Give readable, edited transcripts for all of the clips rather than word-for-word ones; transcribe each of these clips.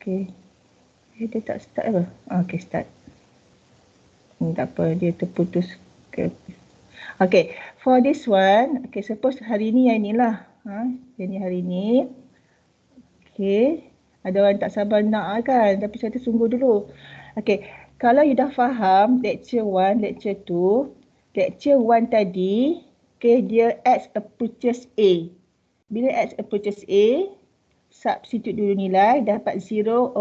Okay. Dia tak start apa? Okay, start. Tak apa, dia terputus. Okay, for this one, okay, suppose hari ni yang inilah. Yang ni hari ni. Okay, ada orang tak sabar nak kan, tapi saya tunggu dulu. Okay, kalau you dah faham lecture 1, lecture 2, lecture 1 tadi, okay, dia X approaches A. Bila X approaches A, substitute dulu nilai, dapat 0/0.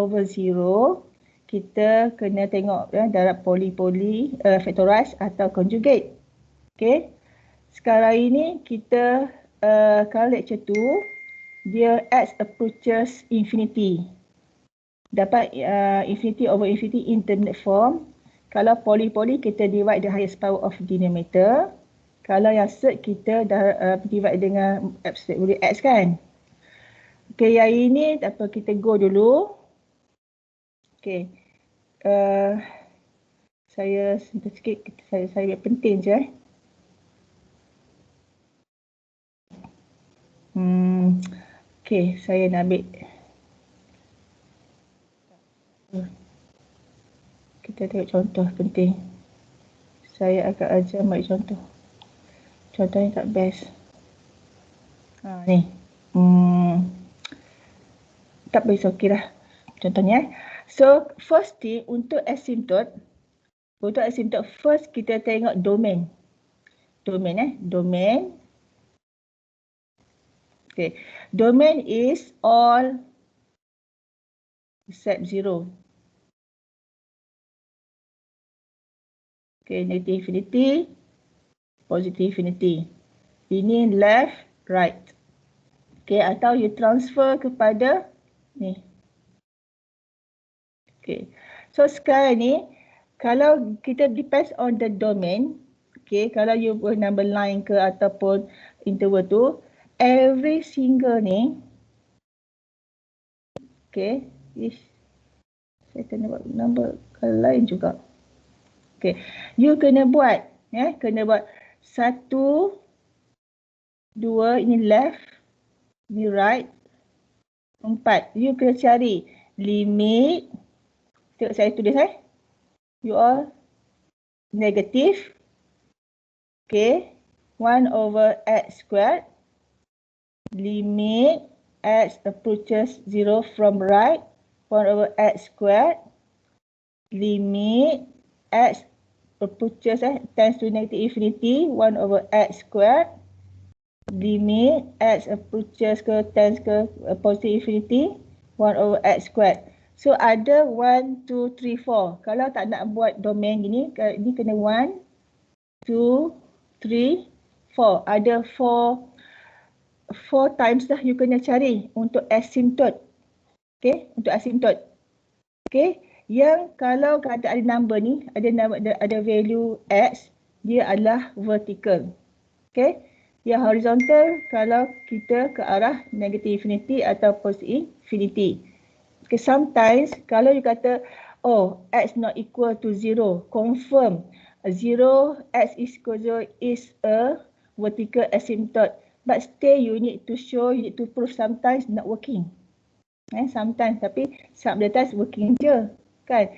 Kita kena tengok darab poli-poli, factorize atau conjugate. Okay. Sekarang ini kita, kalau lecture 2, dia X approaches infinity. Dapat infinity over infinity indeterminate form. Kalau poli-poli kita divide the highest power of denominator. Kalau yang third kita dah divide dengan absolute value X kan. Okay, yang ini tak apa, kita go dulu. Okay. Saya sebentar sikit, saya penting je. Okay, saya nak ambil. Kita tengok contoh penting. Saya akan ajar ambil contoh. Contohnya tak best. Ni. Tak boleh, okey lah. Contohnya. So, first thing untuk asymptote. Untuk asymptote, first kita tengok domain. Domain. Okay. Domain is all except 0. Okay, negative infinity, positive infinity. Ini left, right. Okay, atau you transfer kepada ni. Okay. So sekarang ni, kalau kita depends on the domain, okay, kalau you number line ke ataupun interval tu, every single ni, okay, saya kena buat number lain juga. Okay, you kena buat, kena buat 1, 2, ini left, ini right, 4. You kena cari limit, tengok saya tulis you all negative, okay, 1/x squared, limit x approaches 0 from right, 1/x squared, limit x approaches tends to negative infinity, 1/x squared, limit x approaches ke tends ke positive infinity, 1/x squared. So ada 1, 2, 3, 4. Kalau tak nak buat domain gini, ini kena 1, 2, 3, 4. Ada 4 times dah you kena cari untuk asymptote. Okay, untuk asymptote. Okay, yang kalau ada number ni, ada value x, dia adalah vertical. Okay, yang horizontal kalau kita ke arah negative infinity atau positive infinity. Okay, sometimes kalau you kata, oh, x not equal to 0, confirm 0, x is equal to 0 is a vertical asymptote. But still you need to show, you need to prove sometimes not working. Sometimes, tapi some of the times working je. Kan?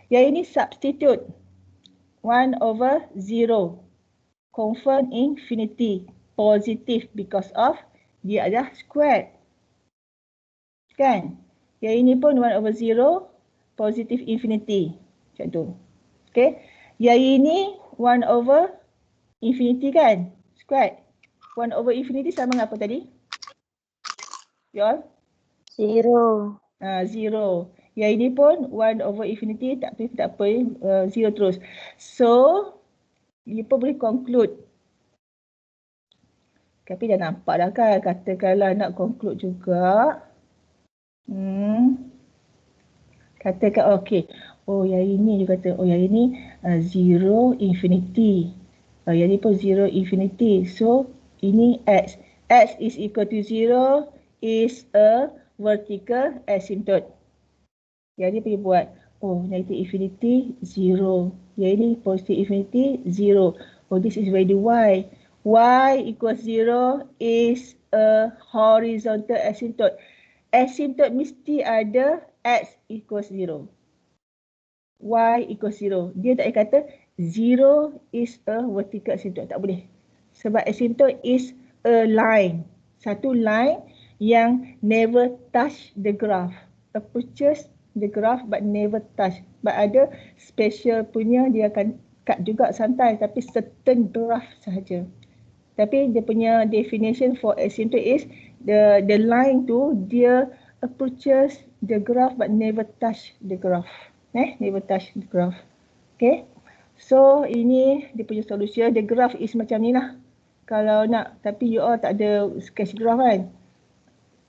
Yang ini substitute 1/0. Confirm infinity. Positive because of dia adalah squared. Kan? Yang ini pun 1/0. Positive infinity. Macam tu. Okay. Yang ini 1/infinity kan? Squared. 1/infinity sama dengan apa tadi? You all? 0. 0. Yang ini pun 1/infinity, tak apa, 0 terus. So, you pun boleh conclude. Tapi dah nampak dah kan, katakanlah nak conclude juga. Katakan, okay. Oh, yang ini dia kata, oh yang ini 0 infinity. Yang ini pun 0 infinity. So, ini x. X is equal to 0 is a vertical asymptote. Yang ni pergi buat, oh negative infinity 0. Yang ini positive infinity 0. Oh, this is value y. Y equals 0 is a horizontal asymptote. Asymptote mesti ada X equals 0. Y equals 0. Dia tak boleh kata 0 is a vertical asymptote. Tak boleh. Sebab asymptote is a line. Satu line yang never touch the graph. Approaches the graph but never touch. But ada special punya dia akan cut juga sometimes tapi certain graph sahaja. Tapi dia punya definition for asymptote is the line tu dia approaches the graph but never touch the graph. Never touch the graph. Okay. So ini dia punya solution. The graph is macam ni lah. Kalau nak, tapi you all tak ada sketch graph kan?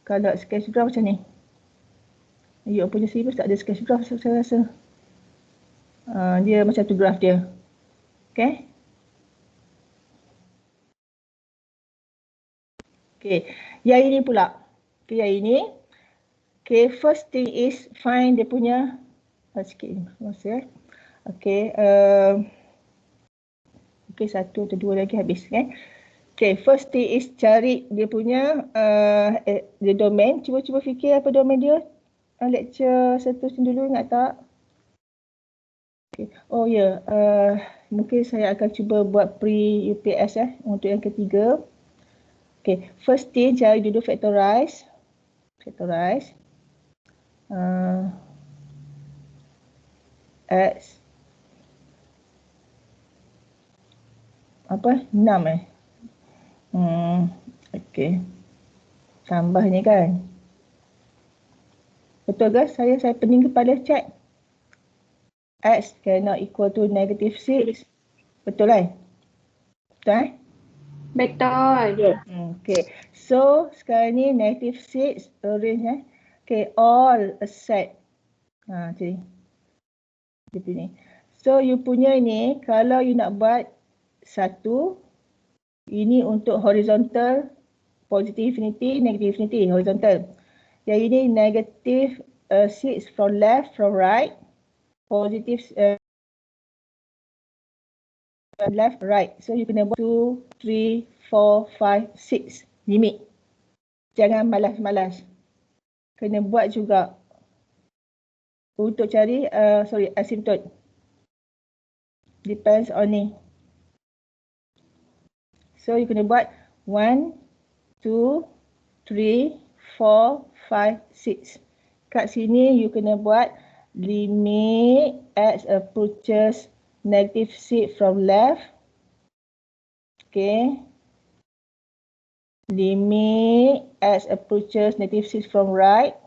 Kalau sketch graph macam ni. You all punya syllabus tak ada sketch graph saya rasa. Dia macam tu graph dia. Okay. Okay, yang ini pula. Okay, yang ini. Okay, first thing is find dia punya. Sikit ni, masa. Okay, okay, satu atau dua lagi habis kan. Okay, first thing is cari dia punya the domain. Cuba fikir apa domain dia. Lecture seterusnya dulu, ingat tak? Okay. Oh ya, mungkin saya akan cuba buat pre-UPS untuk yang ketiga. Okay, first thing cari dulu factorize. Factorize. X. Apa? 6 Okay. Tambah ni kan. Betul ke? Saya pening kepala check. X cannot equal to negative 6. Betul kan? Betul Betul. Okay. So, sekarang ni negative 6 arrange Okay, all accept. Jadi. Dia punya. So, you punya ni, kalau you nak buat satu, ini untuk horizontal, positive infinity, negative infinity, horizontal. Yang ini negative 6 from left, from right, positive left, right. So, you kena buat 2, 3, 4, 5, 6. Limit. Jangan malas-malas. Kena buat juga. Untuk cari, asymptote. Depends on ni. So, you kena buat 1, 2, 3, 4, 5, 6. Kat sini, you kena buat limit x approaches negative 6 from left. Okay. Limit x approaches negative 6 from right.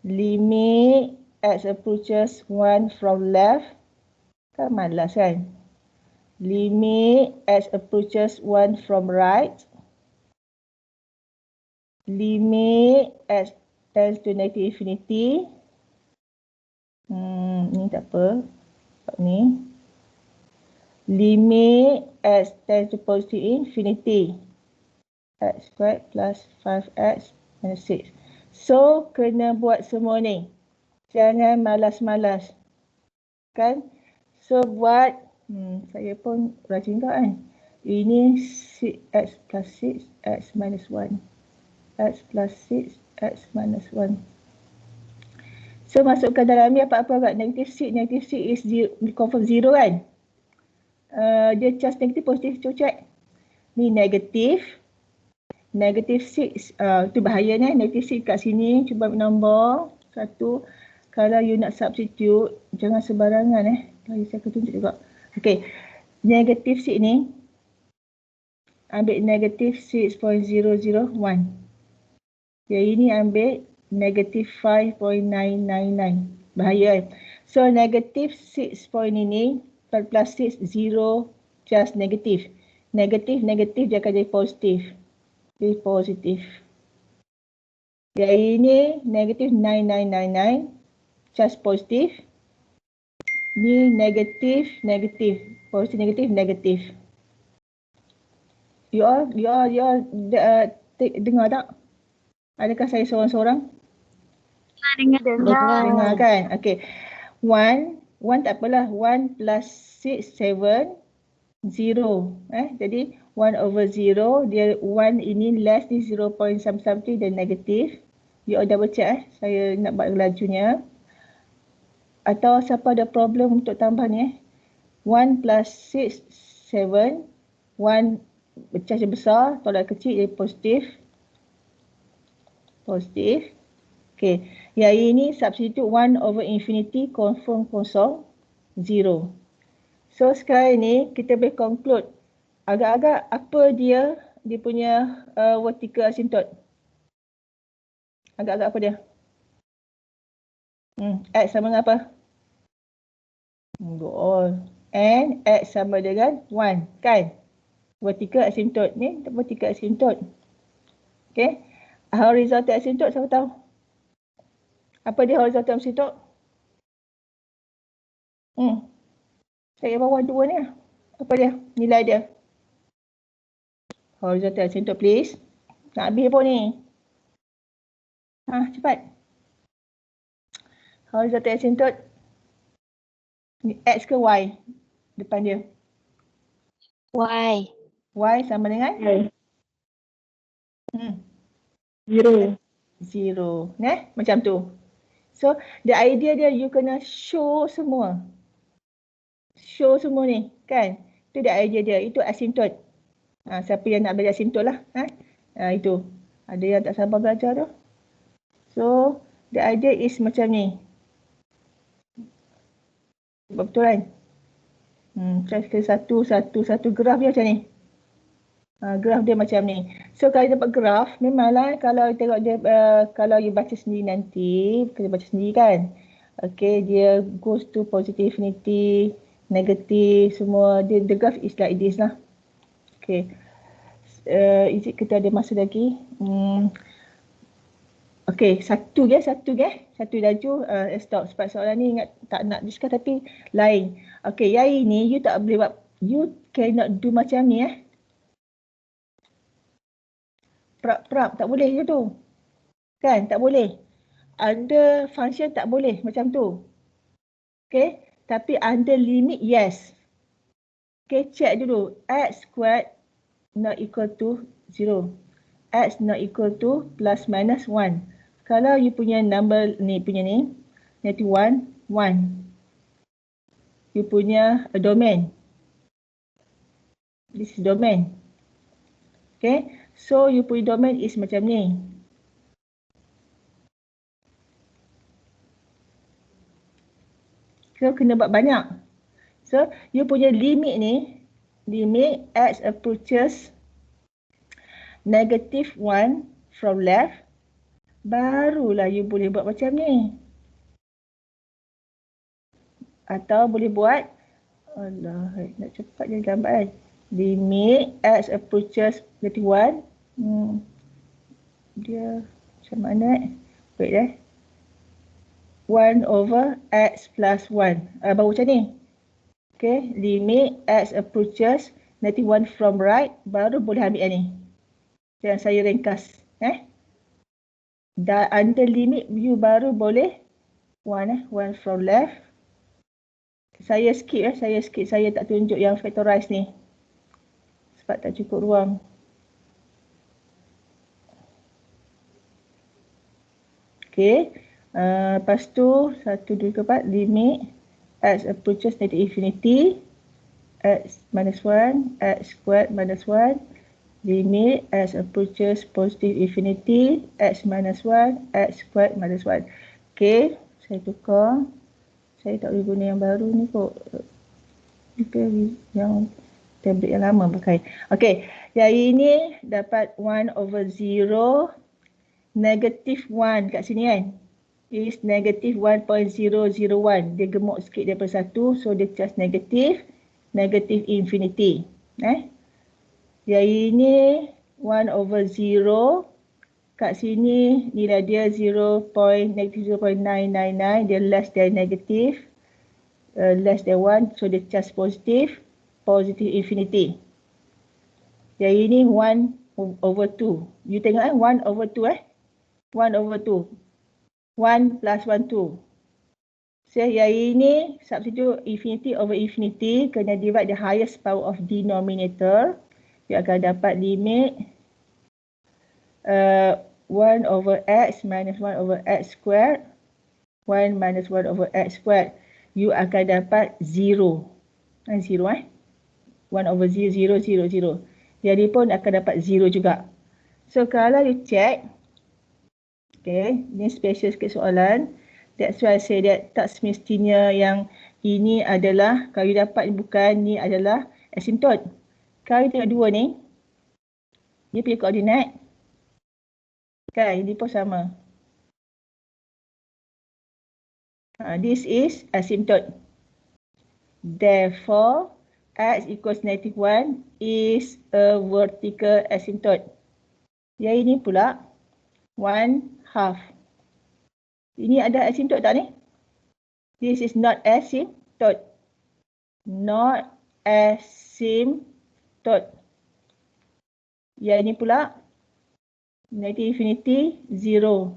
Limit x approaches 1 from left. Kan malas kan? Limit x approaches 1 from right. Limit x tends to negative infinity. Ni tak apa. Ni. Limit x tends to positive infinity. X squared plus 5x minus 6. So, kena buat semua ni. Jangan malas-malas. Kan? So, buat. Saya pun rajin tak kan? Ini 6x plus 6, x minus 1. X plus 6, x minus 1. So, masukkan dalam ni apa-apa agak negative 6. Negative 6 is confirm 0 kan? Dia just negatif positif, cuba check. Ni negatif. Negatif 6, itu bahayanya. Negatif 6 kat sini, cuba ambil nombor. 1. Kalau you nak substitute, jangan sembarangan Saya akan tunjuk juga. Okay. Negatif 6 ni, ambil negatif 6.001. Yang ini ambil negatif 5.999. Bahaya kan? So, negatif 6 point ini, plus 6, 0, just negatif. Negatif, negatif dia akan jadi positif. Jadi positif. Yang ini negatif 9999, just positif. Ni negatif, negatif. Positif, negatif, negatif. You all dengar tak? Adakah saya seorang-seorang? Dengar kan? Okay. 1 tak apalah. 1 plus 6, 7, 0. Jadi 1 over 0, dia 1 ini less ni 0 point something dan negatif. You all double check saya nak buat lajunya. Atau siapa ada problem untuk tambah ni 1 plus 6, 7. 1 pecah je besar, tolak kecil jadi positif. Positif. Okay, yang ini substitute 1 over infinity confirm kosong, 0. So sekarang ni kita boleh conclude agak-agak apa dia punya vertical asymptote. Agak-agak apa dia? X sama dengan apa? Go all. And X sama dengan 1 kan? Vertical asymptote ni, vertical asymptote. Okay. Horizontal asymptote siapa tahu? Apa dia horizontal asymptote? Saya bawah 2 ni lah. Apa dia? Nilai dia. Horizontal asymptote please. Nak habis pun ni. Cepat. Horizontal asymptote. X ke Y? Depan dia. Y. Y sama dengan? Y. 0. Macam tu. So, the idea dia you kena show semua. Show semua ni, kan? Itu the idea dia. Itu asymptote. Siapa yang nak belajar asymptote lah. Itu. Ada yang tak sabar belajar tu. So, the idea is macam ni. Betul kan? Satu graf dia macam ni. Graf dia macam ni. So kalau dapat graf, memanglah kalau tengok dia, kalau you baca sendiri nanti, kita baca sendiri kan. Okay, dia goes to positive infinity, negatif, semua. The graph is like this lah. Okay. Is it kita ada masa lagi? Okay, satu laju stop. Sebab soalan ni ingat tak nak discuss tapi lain. Okay, yang ini you tak boleh buat, you cannot do macam ni Prap tak boleh je tu. Kan, tak boleh. Under function tak boleh macam tu. Okay, tapi under limit yes. Okay, check dulu. X squared not equal to 0. X not equal to plus minus 1. Kalau you punya number ni, negative 1, 1. You punya domain. This is domain. Okay, so you punya domain is macam ni. So, kena buat banyak. So, you punya limit ni, limit x approaches negative 1 from left, barulah you boleh buat macam ni. Atau boleh buat, Allah, nak cepat je gambar kan. Limit x approaches negative 1. Dia macam mana wait 1 over x plus 1. Baru macam ni. Okay, limit x approaches negative 1 from right, baru boleh ambil yang ni. Yang saya ringkas. Dan under limit you baru boleh 1 from left. Saya skip saya tak tunjuk yang factorize ni. Sebab tak cukup ruang. Okay. Lepas tu 1, 2, 4 limit x approaches negative infinity, x minus 1, x squared minus 1, limit x approaches positive infinity, x minus 1, x squared minus 1. Okay, saya tukar. Saya tak boleh guna yang baru ni kok. Okay, yang tablet yang lama pakai. Okay, yang ini dapat 1 over 0, negative 1 kat sini kan. Is negative 1.001. Dia gemuk sikit daripada 1. So dia just negative infinity. Yang ini 1 over 0. Kat sini nilai dia negative 0.999. Dia less than negative. Less than 1. So dia just positive infinity. Yang ini 1 over 2. You tengok 1 over 2 1 over 2. 1 plus 1, 2. So, yang ini substitute infinity over infinity. Kena divide the highest power of denominator. You akan dapat limit 1 over x minus 1 over x squared. 1 minus 1 over x squared. You akan dapat 0. 1 over 0, 0, 0, 0. Jadi pun akan dapat 0 juga. So kalau you check, okay, ni special sikit soalan. That's why I say that tak semestinya yang ini adalah, kalau you dapat bukan, ni adalah asymptote. Kalau you tengok dua ni, dia punya koordinat, kan, ini pun sama. This is asymptote. Therefore, x equals -1 is a vertical asymptote. Yang ini pula 1/2. Ini ada asymptote tak ni? This is not asymptote. Not asymptote. Yang ini pula negative infinity 0.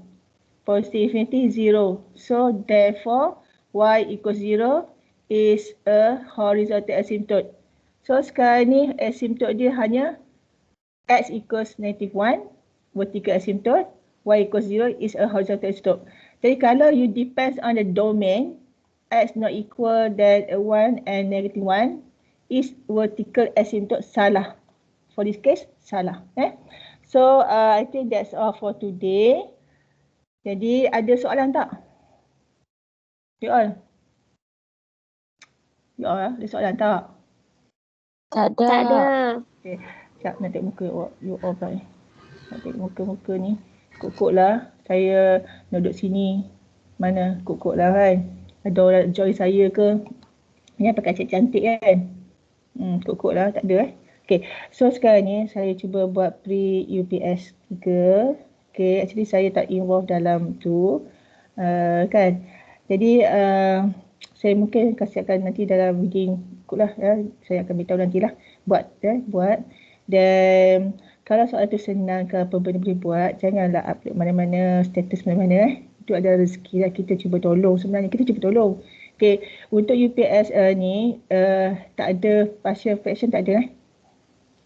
Positive infinity 0. So therefore y equals 0 is a horizontal asymptote. So sekarang ni asymptote dia hanya x equals -1, vertical asymptote, y equals 0 is a horizontal asymptote. Jadi kalau you depends on the domain, x not equal than 1 and -1 is vertical asymptote, salah. For this case, salah. So I think that's all for today. Jadi ada soalan tak? You all? You all ada soalan tak? Tak ada. Tak ada. Okay. Sekejap nak tengok muka you all pula ni. Nak tengok muka-muka ni. Kok-kok lah. Saya duduk sini. Mana kok-kok lah kan. Ada orang join saya ke. Ni pakai cantik-cantik kan. Kok-kok lah. Tak ada Okay. So sekarang ni saya cuba buat pre-UPS 3. Okay. Actually saya tak involve dalam tu. Kan. Jadi saya mungkin kasihkan nanti dalam within ikutlah ya. Saya akan beritahu nantilah buat. Dan kalau soalan tu senang ke apa boleh buat, janganlah upload mana-mana, status mana-mana. Itu ada rezeki lah, kita cuba tolong sebenarnya. Kita cuba tolong. Okay. Untuk UPS ni tak ada partial fraction, tak ada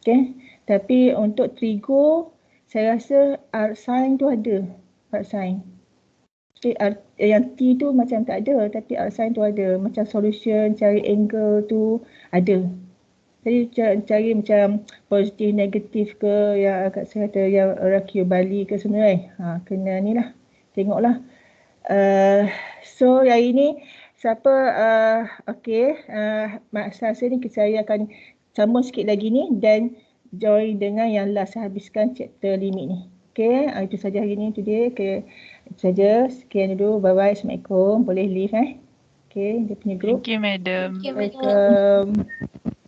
Okay. Tapi untuk trigo saya rasa art sign tu ada. Art sign. Okay, yang T tu macam tak ada, tapi art sign tu ada. Macam solution, cari angle tu ada. Jadi cari macam positif, negatif ke, yang agak saya kata yang rakio Bali ke semua kena ni lah. Tengoklah. So yang ini siapa masa saya ni saya akan sambung sikit lagi ni dan join dengan yang last habiskan chapter limit ni. Okay, itu saja hari ni today. Okay, itu saja. Sekian dulu. Bye-bye. Assalamualaikum. Boleh leave Okay, dia punya group. Thank you, madam. Welcome.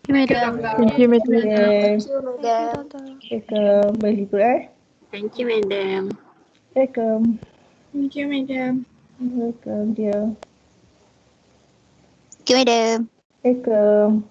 Thank you, madam. Thank you, madam. Okay. Thank you, madam. Welcome. Boleh leave Thank you, madam. Welcome. Thank you, madam. Welcome, dear. Thank you, madam. Welcome.